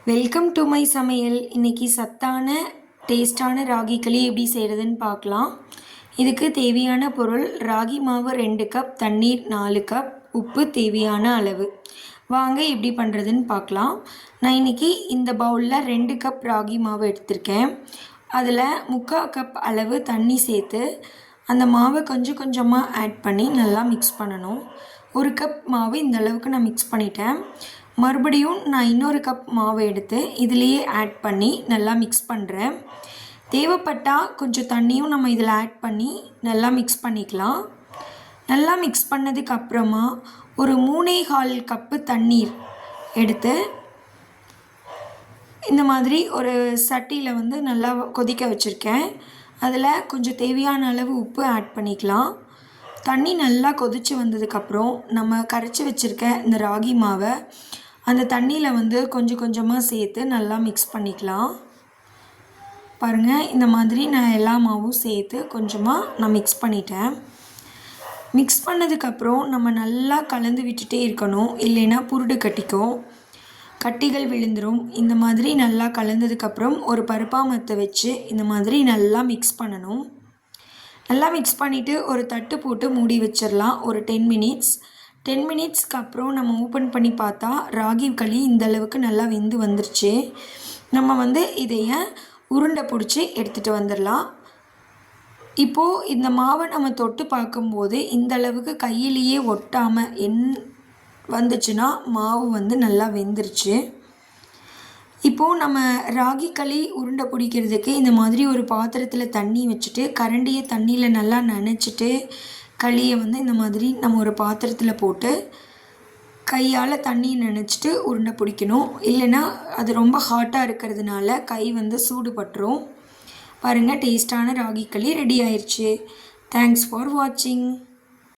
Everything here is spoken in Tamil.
வெல்கம் டு மை சமையல். இன்றைக்கி சத்தான டேஸ்டான ராகி களி எப்படி செய்கிறதுன்னு பார்க்கலாம். இதுக்கு தேவையான பொருள்: ராகி மாவு 2 கப், தண்ணீர் 4 கப், உப்பு தேவையான அளவு. வாங்க எப்படி பண்ணுறதுன்னு பார்க்கலாம். நான் இன்றைக்கி இந்த பவுலில் 2 கப் ராகி மாவு எடுத்திருக்கேன். அதில் 3/4 கப் அளவு தண்ணி சேர்த்து அந்த மாவை கொஞ்சம் கொஞ்சமாக ஆட் பண்ணி நல்லா மிக்ஸ் பண்ணணும். 1 கப் மாவு இந்த அளவுக்கு நான் மிக்ஸ் பண்ணிட்டேன். மறுபடியும் நான் இன்னொரு கப் மாவு எடுத்து இதிலேயே ஆட் பண்ணி நல்லா மிக்ஸ் பண்ணுறேன். தேவைப்பட்டால் கொஞ்சம் தண்ணியும் நம்ம இதில் ஆட் பண்ணி நல்லா மிக்ஸ் பண்ணிக்கலாம். நல்லா மிக்ஸ் பண்ணதுக்கு அப்புறமா ஒரு 3/4 கப்பு தண்ணீர் எடுத்து இந்த மாதிரி ஒரு சட்டியில் நல்லா கொதிக்க வச்சுருக்கேன். அதில் கொஞ்சம் தேவையான அளவு உப்பு ஆட் பண்ணிக்கலாம். தண்ணி நல்லா கொதித்து வந்ததுக்கப்புறம் நம்ம கரைச்சி வச்சுருக்க இந்த ராகி மாவை அந்த தண்ணியில் கொஞ்சம் கொஞ்சமாக சேர்த்து நல்லா மிக்ஸ் பண்ணிக்கலாம். பாருங்கள், இந்த மாதிரி நான் எல்லா மாவும் சேர்த்து கொஞ்சமாக நான் மிக்ஸ் பண்ணிட்டேன். மிக்ஸ் பண்ணதுக்கப்புறம் நம்ம நல்லா கலந்து விட்டுட்டே இருக்கணும், இல்லைன்னா புருடு கட்டிக்கும், கட்டிகள் விழுந்துடும். இந்த மாதிரி நல்லா கலந்ததுக்கப்புறம் ஒரு பருப்பாமத்தை வச்சு இந்த மாதிரி நல்லா மிக்ஸ் பண்ணணும். நல்லா மிக்ஸ் பண்ணிவிட்டு ஒரு தட்டு போட்டு மூடி வச்சிடலாம் ஒரு 10 மினிட்ஸ். 10 மினிட்ஸ்க்கு அப்புறம் நம்ம ஓப்பன் பண்ணி பார்த்தா ராகி களி இந்தளவுக்கு நல்லா வெந்து வந்துருச்சு. நம்ம இதைய உருண்டை பிடிச்சி எடுத்துகிட்டு வந்துடலாம். இப்போது இந்த மாவை நம்ம தொட்டு பார்க்கும்போது இந்தளவுக்கு கையிலேயே ஒட்டாமல் வந்துச்சுன்னா மாவு நல்லா வெந்துருச்சு. இப்போது நம்ம ராகி களி உருண்டை பிடிக்கிறதுக்கு இந்த மாதிரி ஒரு பாத்திரத்தில் தண்ணி வச்சுட்டு கரண்டியை தண்ணியில் நல்லா நனைச்சிட்டு களியை இந்த மாதிரி நம்ம ஒரு பாத்திரத்தில் போட்டு கையால் தண்ணியை நனைச்சிட்டு உருண்டை பிடிக்கணும். இல்லைன்னா அது ரொம்ப ஹாட்டாக இருக்கிறதுனால கை சூடு பட்டுரும். பாருங்கள், டேஸ்டான ராகி களி ரெடி ஆயிடுச்சு. தேங்க்ஸ் ஃபார் வாட்சிங்.